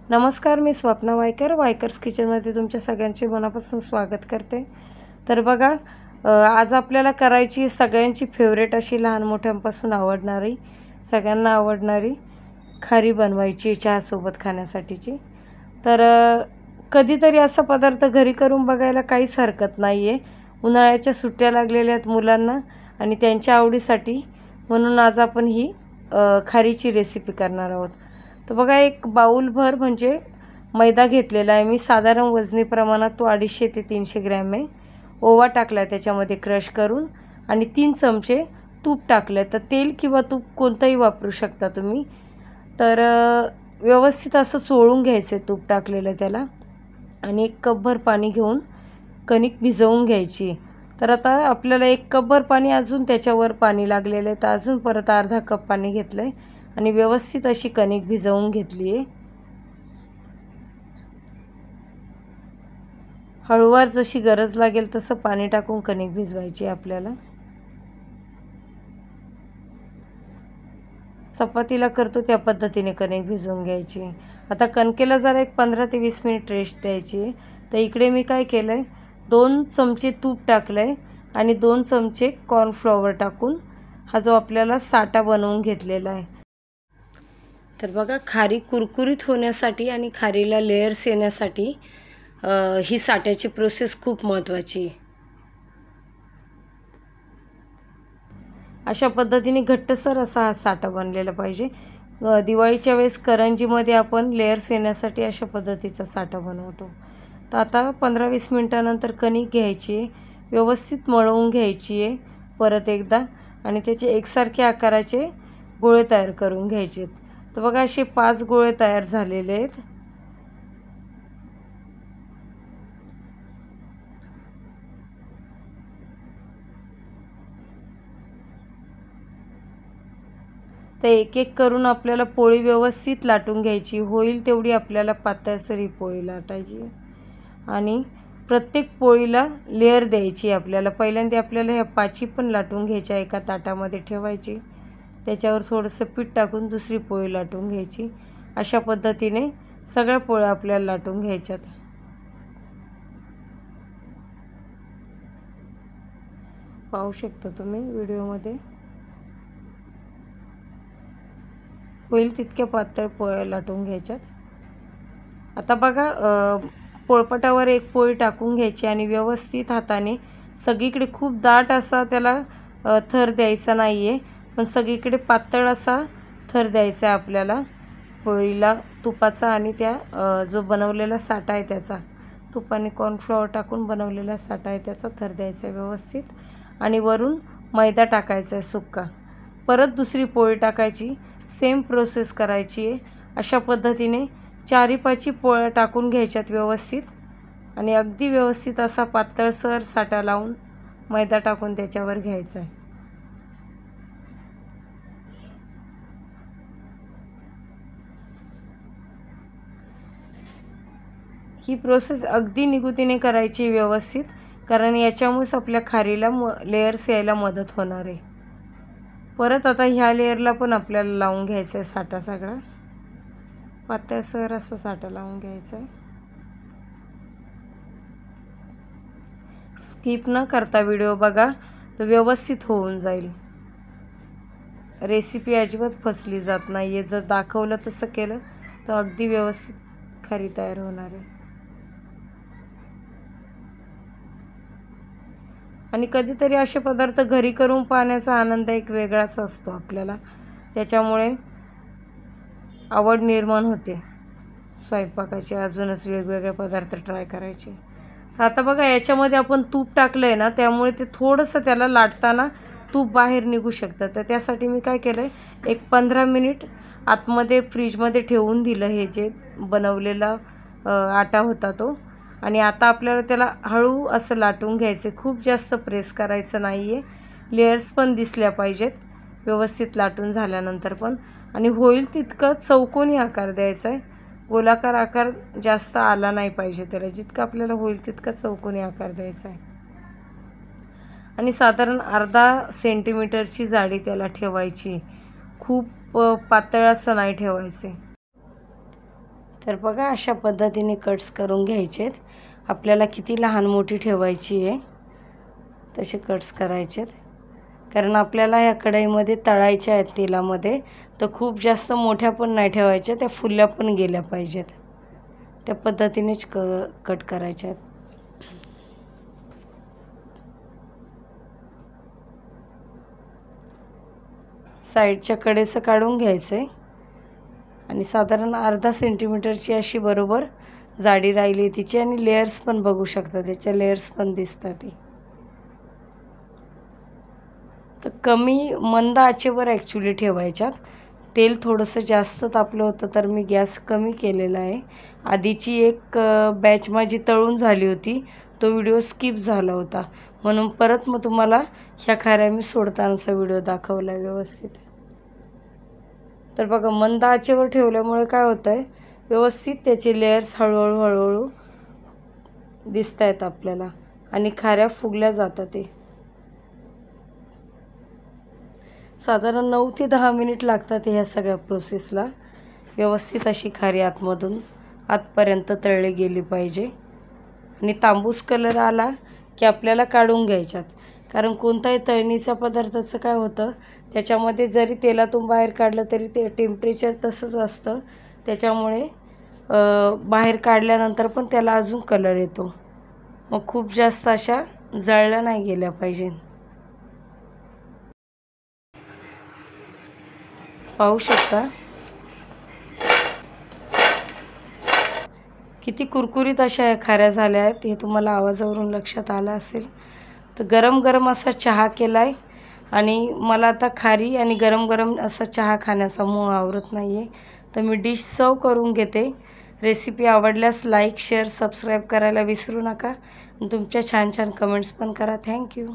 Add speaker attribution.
Speaker 1: नमस्कार, मी स्वप्ना वायकर वायकर्स किचनमध्ये तुमच्या सगळ्यांचे मनापासून स्वागत करते। तर बघा, आज आपल्याला करायची सगळ्यांची फेवरेट अशी लहान मोठ्यांपासून आवडणारी सगळ्यांना आवडणारी खारी बनवायची चहासोबत खाण्यासाठीची। तर कधीतरी असा पदार्थ घरी करून बघायला काहीच हरकत नाही आहे। उन्हाळ्याच्या सुट्ट्या लागलेल्या आहेत मुलांना आणि त्यांच्या आवडीसाठी, म्हणून आज आपण ही खारीची रेसिपी करणार आहोत। तर बघा, एक बाउलभर म्हणजे मैदा घेतलेला आहे मी, साधारण वजनी प्रमाणात तो 250 ते 300 ग्रॅम आहे। ओवा टाकला आहे त्याच्यामध्ये क्रश करून आणि 3 चमचे तूप टाकले। तर तेल किंवा तूप कोणतंही वापरू शकता तुम्ही। तर व्यवस्थित असं चोळून घ्यायचं आहे तूप टाकलेलं त्याला आणि 1 कपभर पाणी घेऊन कणिक भिजवून घ्यायची। तर आता आपल्याला 1 कपभर पाणी, अजून त्याच्यावर पाणी लागलेलं आहे, तर अजून परत अर्धा कप पाणी घेतलं आहे आणि व्यवस्थित अशी कणिक भिजवून घेतली आहे। हळूवार जशी गरज लागेल तसं पाणी टाकून कणिक भिजवायची आपल्याला। चपातीला करतो त्या पद्धतीने कणिक भिजवून घ्यायची। आता कणकेला जरा एक 15 ते 20 मिनिट रेस्ट द्यायची। तर इकडे मी काय केलं आहे, 2 चमचे तूप टाकलं आहे आणि 2 चमचे कॉर्नफ्लॉवर टाकून हा जो आपल्याला साठा बनवून घेतलेला आहे। तर बघा, खारी कुरकुरीत होण्यासाठी आणि खारीला लेयर्स येण्यासाठी ही साठ्याची प्रोसेस खूप महत्त्वाची आहे। अशा पद्धतीने घट्टसर असा हा साठा बनलेला पाहिजे। दिवाळीच्या वेळेस करंजीमध्ये आपण लेयर्स येण्यासाठी अशा पद्धतीचा साठा बनवतो। तर आता 15-20 मिनिटानंतर कणिक घ्यायची आहे, व्यवस्थित मळवून घ्यायची आहे परत एकदा आणि त्याचे एकसारखे आकाराचे गोळे तयार करून घ्यायचे आहेत। तर बघा, असे 5 गोळे तयार झालेले आहेत। तर एक एक करून आपल्याला पोळी व्यवस्थित लाटून घ्यायची, होईल तेवढी आपल्याला पातळसर ही पोळी लाटायची आणि प्रत्येक पोळीला लेयर द्यायची आपल्याला। पहिल्यांदा आपल्याला ह्या पाची पण लाटून घ्यायच्या, एका ताटामध्ये ठेवायची, त्याच्यावर थोडंसं पीठ टाकून दुसरी पोळी लाटून घ्यायची। अशा पद्धतीने सगळ्या पोळ्या आपल्याला लाटून घ्यायच्यात। पाहू शकता तुम्ही व्हिडिओमध्ये, होईल तितक्या पातळ पोळ्या लाटून द्यायच्यात। आता बघा, पोळपाटावर एक पोळी टाकून घ्यायची आणि व्यवस्थित हाताने सगळीकडे, खूप दाट असा त्याला थर द्यायचा नाही आहे, पण सगळीकडे पातळ असा थर द्यायचा आहे आपल्याला पोळीला तुपाचा आणि त्या जो बनवलेला साठा आहे त्याचा, तूप आणि कॉर्नफ्लॉवर टाकून बनवलेला साठा आहे त्याचा थर द्यायचा आहे व्यवस्थित आणि वरून मैदा टाकायचा आहे सुक्का। परत दुसरी पोळी टाकायची, सेम प्रोसेस करायची आहे। अशा पद्धतीने 4-5 पोळ्या टाकून घ्यायच्यात व्यवस्थित आणि अगदी व्यवस्थित असा पातळसर साठा लावून मैदा टाकून त्याच्यावर घ्यायचा आहे। ही प्रोसेस अगदी निगुतीने करायची व्यवस्थित, कारण याच्यामुळेच आपल्या खारीला लेयर्स यायला मदत होणार आहे। परत आता ह्या लेयरला पण आपल्याला लावून घ्यायचा आहे साठा, सगळा पातळसर असा साठा लावून घ्यायचा आहे। स्किप न करता व्हिडिओ बघा, तर व्यवस्थित होऊन जाईल। रेसिपी अजिबात फसली जात नाही आहे, जर दाखवलं तसं केलं तर अगदी व्यवस्थित खारी तयार होणार आहे। आणि कधीतरी असे पदार्थ घरी करून पाहण्याचा आनंद एक वेगळाच असतो आपल्याला, त्याच्यामुळे आवड निर्माण होते स्वयंपाकाची, अजूनच वेगवेगळे पदार्थ ट्राय करायचे। आता बघा, याच्यामध्ये आपण तूप टाकलं आहे ना, त्यामुळे ते थोडंसं त्याला लाटताना तूप बाहेर निघू शकतं। तर त्यासाठी मी काय केलं आहे, एक 15 मिनिट आतमध्ये फ्रीजमध्ये ठेवून दिलं हे जे बनवलेला आटा होता तो। आणि आता आपल्याला त्याला हळू असं लाटून घ्यायचं, खूप जास्त प्रेस करायचं नाही आहे। लेयर्स पण दिसल्या पाहिजेत व्यवस्थित लाटून झाल्यानंतर पण, आणि होईल तितकं चौकोनी आकार द्यायचा आहे, गोलाकार आकार जास्त आला नाही पाहिजे त्याला, जितकं आपल्याला होईल तितका चौकोनी आकार द्यायचा आहे। आणि साधारण अर्धा सेंटीमीटरची जाडी त्याला ठेवायची, खूप पातळ असं नाही ठेवायचे। तर बघा अशा पद्धतीने कट्स करून घ्यायचेत. आपल्याला किती लहान मोठी ठेवायची आहे तसे कट्स करायचेत, कारण आपल्याला ह्या कढईमध्ये तळायच्या आहेत तेलामध्ये. तर खूप जास्त मोठ्या पण नाही ठेवायच्या, त्या फुलल्या पण गेल्या पाहिजेत. त्या पद्धतीनेच कट करायच्या आहेत. साईडच्या कडेचं काढून घ्यायचं आहे आणि साधारण अर्धा सेंटीमीटरची अशी बरोबर जाडी राहिली तिची. आणि लेयर्स पण बघू शकता, त्याच्या लेयर्स पण दिसतात ते. तर कमी मंद आचेवर ॲक्च्युली ठेवायच्यात. तेल थोडंसं जास्त तापलं होतं तर मी गॅस कमी केलेला आहे. आधीची एक बॅच माझी तळून झाली होती, तो व्हिडिओ स्किप झाला होता, म्हणून परत मग तुम्हाला ह्या खाऱ्या मी सोडतानाचा व्हिडिओ दाखवला आहे व्यवस्थित. तर बघा मंद आचेवर ठेवल्यामुळे काय होतं आहे, व्यवस्थित त्याचे लेयर्स हळूहळू दिसत आहेत आपल्याला आणि खाऱ्या फुगल्या जातात. ते साधारण 9 ते 10 मिनिट लागतात ह्या सगळ्या प्रोसेसला. व्यवस्थित अशी खारी आतमधून आतपर्यंत तळली गेली पाहिजे. आणि तांबूस कलर आला की आपल्याला काढून घ्यायच्यात, कारण कोणताही तळणीचा पदार्थाचं काय होतं, त्याच्यामध्ये जरी तेलातून बाहेर काढलं तरी ते टेम्परेचर तसंच असतं, त्याच्यामुळे बाहेर काढल्यानंतर पण त्याला अजून कलर येतो. मग खूप जास्त अशा जळल्या नाही गेल्या पाहिजे. पाहू शकता किती कुरकुरीत अशा खाऱ्या झाल्या आहेत, हे तुम्हाला आवाजावरून लक्षात आलं असेल. तर गरम गरम असा चहा केला आहे आणि मला आता खारी आणि गरम गरम असा चहा खाण्याचा मूळ आवरत नाही आहे, तर मी डिश सर्व करून घेते. रेसिपी आवडल्यास लाईक शेअर सबस्क्राईब करायला विसरू नका. तुमच्या छान छान कमेंट्स पण करा. थँक्यू.